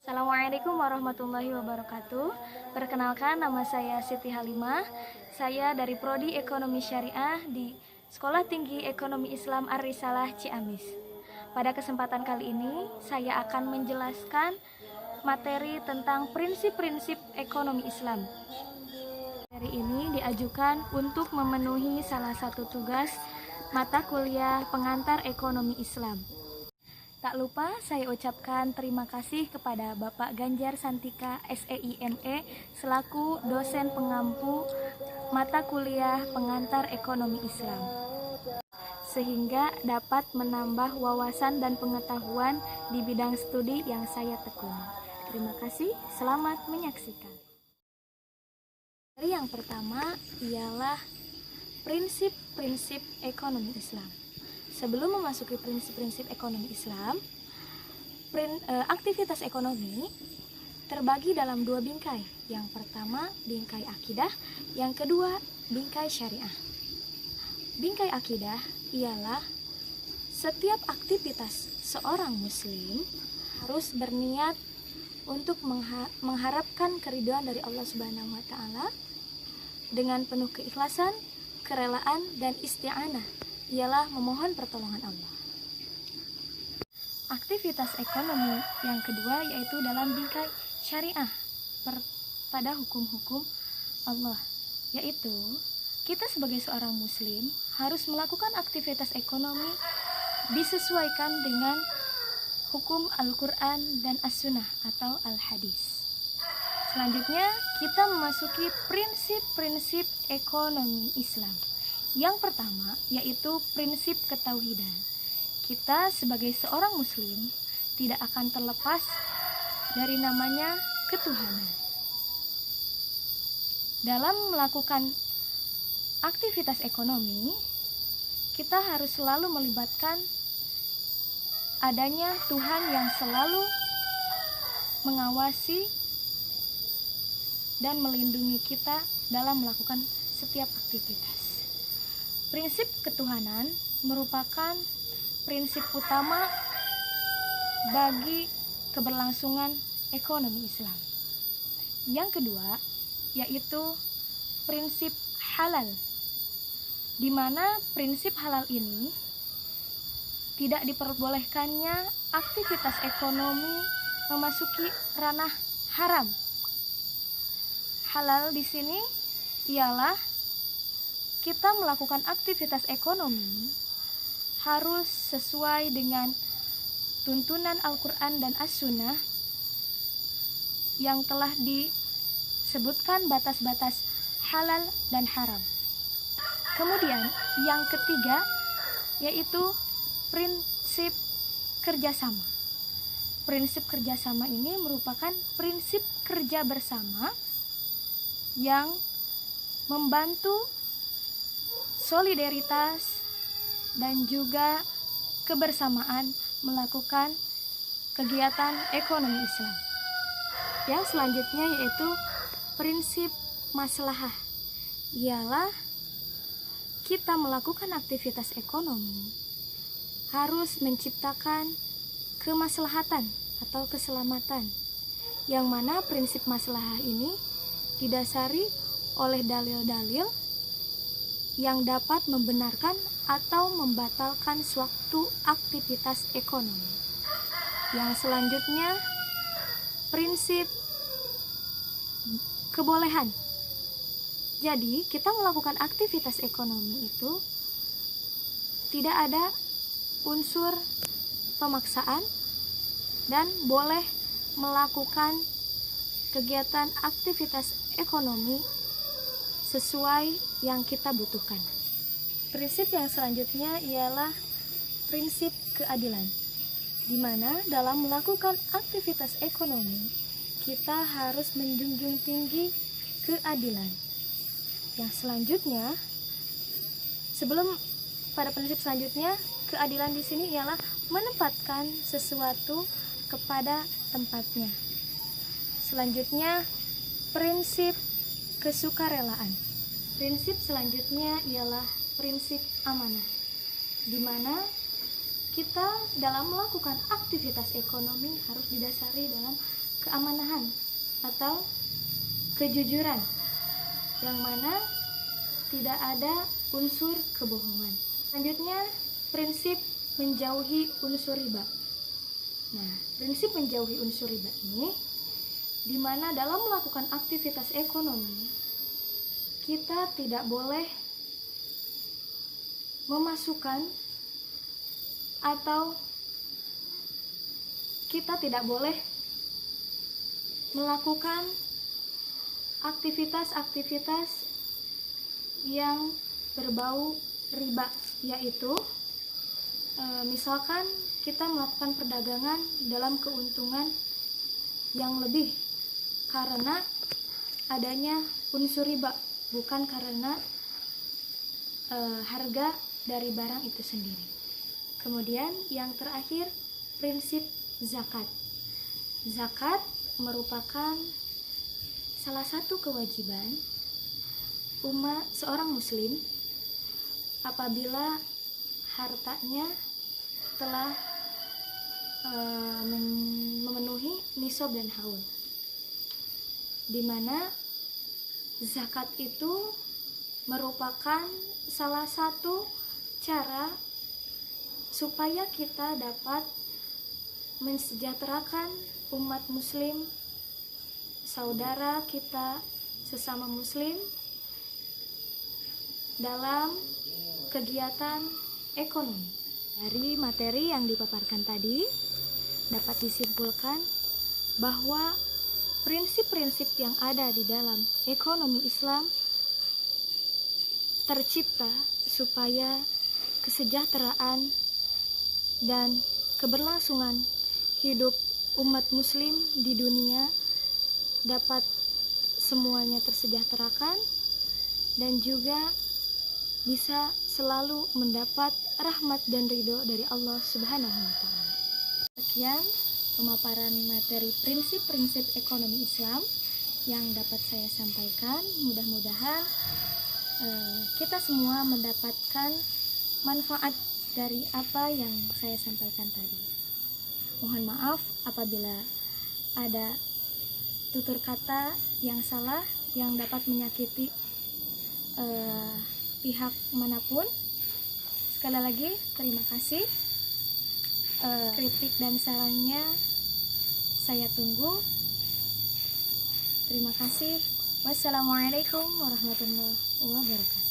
Assalamualaikum warahmatullahi wabarakatuh. Perkenalkan, nama saya Siti Halimah. Saya dari Prodi Ekonomi Syariah di Sekolah Tinggi Ekonomi Islam Ar-Risalah Ciamis. Pada kesempatan kali ini, saya akan menjelaskan materi tentang prinsip-prinsip ekonomi Islam. Materi ini diajukan untuk memenuhi salah satu tugas mata kuliah pengantar ekonomi Islam. Tak lupa saya ucapkan terima kasih kepada Bapak Ganjar Santika SEIME selaku dosen pengampu mata kuliah pengantar ekonomi Islam, sehingga dapat menambah wawasan dan pengetahuan di bidang studi yang saya tekuni. Terima kasih, selamat menyaksikan. Yang pertama ialah prinsip-prinsip ekonomi Islam. Sebelum memasuki prinsip-prinsip ekonomi Islam, aktivitas ekonomi terbagi dalam dua bingkai. Yang pertama, bingkai akidah, yang kedua, bingkai syariah. Bingkai akidah ialah setiap aktivitas seorang muslim harus berniat untuk mengharapkan keridhaan dari Allah Subhanahu wa taala dengan penuh keikhlasan, kerelaan, dan isti'anah, ialah memohon pertolongan Allah. Aktivitas ekonomi yang kedua yaitu dalam bingkai syariah pada hukum-hukum Allah, yaitu kita sebagai seorang muslim harus melakukan aktivitas ekonomi disesuaikan dengan hukum Al-Quran dan As-Sunnah atau Al-Hadis. Selanjutnya kita memasuki prinsip-prinsip ekonomi Islam. Yang pertama yaitu prinsip ketauhidan. Kita sebagai seorang muslim tidak akan terlepas dari namanya ketuhanan. Dalam melakukan aktivitas ekonomi, kita harus selalu melibatkan adanya Tuhan yang selalu mengawasi dan melindungi kita dalam melakukan setiap aktivitas. Prinsip ketuhanan merupakan prinsip utama bagi keberlangsungan ekonomi Islam. Yang kedua yaitu prinsip halal, di mana prinsip halal ini tidak diperbolehkannya aktivitas ekonomi memasuki ranah haram. Halal di sini ialah kita melakukan aktivitas ekonomi harus sesuai dengan tuntunan Al-Quran dan As-Sunnah yang telah disebutkan batas-batas halal dan haram. Kemudian yang ketiga yaitu prinsip kerjasama. Prinsip kerjasama ini merupakan prinsip kerja bersama yang membantu solidaritas dan juga kebersamaan melakukan kegiatan ekonomi Islam. Yang selanjutnya yaitu prinsip maslahah, ialah kita melakukan aktivitas ekonomi harus menciptakan kemaslahatan atau keselamatan, yang mana prinsip maslahah ini didasari oleh dalil-dalil yang dapat membenarkan atau membatalkan suatu aktivitas ekonomi. Yang selanjutnya, prinsip kebolehan. Jadi, kita melakukan aktivitas ekonomi itu tidak ada unsur pemaksaan dan boleh melakukan kegiatan aktivitas ekonomi sesuai yang kita butuhkan. Prinsip yang selanjutnya ialah prinsip keadilan, di mana dalam melakukan aktivitas ekonomi kita harus menjunjung tinggi keadilan. Yang selanjutnya, sebelum pada prinsip selanjutnya, keadilan di sini ialah menempatkan sesuatu kepada tempatnya. Selanjutnya, prinsip kesukarelaan. Prinsip selanjutnya ialah prinsip amanah, di mana kita dalam melakukan aktivitas ekonomi harus didasari dalam keamanan atau kejujuran, yang mana tidak ada unsur kebohongan. Selanjutnya, prinsip menjauhi unsur riba. Nah, prinsip menjauhi unsur riba ini di mana dalam melakukan aktivitas ekonomi kita tidak boleh memasukkan atau kita tidak boleh melakukan aktivitas-aktivitas yang berbau riba, yaitu misalkan kita melakukan perdagangan dalam keuntungan yang lebih karena adanya unsur riba, bukan karena harga dari barang itu sendiri. Kemudian yang terakhir, prinsip zakat. Zakat merupakan salah satu kewajiban umat seorang muslim apabila hartanya telah memenuhi nisab dan haul, di mana zakat itu merupakan salah satu cara supaya kita dapat mensejahterakan umat muslim, saudara kita sesama muslim dalam kegiatan ekonomi. Dari materi yang dipaparkan tadi dapat disimpulkan bahwa prinsip-prinsip yang ada di dalam ekonomi Islam tercipta supaya kesejahteraan dan keberlangsungan hidup umat muslim di dunia dapat semuanya tersejahterakan dan juga bisa selalu mendapat rahmat dan ridho dari Allah Subhanahu wa Ta'ala. Sekian pemaparan materi prinsip-prinsip ekonomi Islam yang dapat saya sampaikan. Mudah-mudahan kita semua mendapatkan manfaat dari apa yang saya sampaikan tadi. Mohon maaf apabila ada tutur kata yang salah yang dapat menyakiti pihak manapun. Sekali lagi terima kasih. Kritik dan sarannya saya tunggu. Terima kasih. Wassalamualaikum warahmatullahi wabarakatuh.